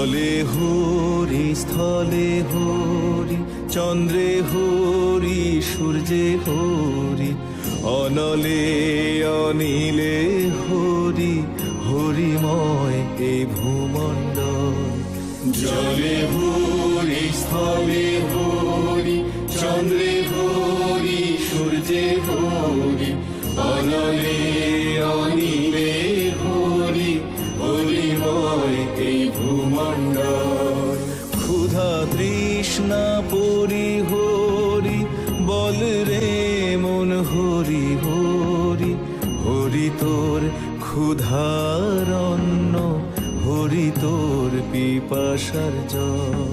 জলে হরি, স্থলে হরি, চন্দ্রে হরি, সূর্যে হরি, অনলে অনিলে হরি, হরিময় এই ভূমণ্ডল। জলে হরি, স্থলে হরি, চন্দ্রে হরি, সূর্যে হরি, অনলে অনিলে হরি, হরিময় এই ভূমণ্ডল। ক্ষুধা তৃষ্ণা পরিহরি, বল রে মন হরি হরি, হরি তোর ক্ষুধার অন্ন, হরি তোর পিপাসার জল।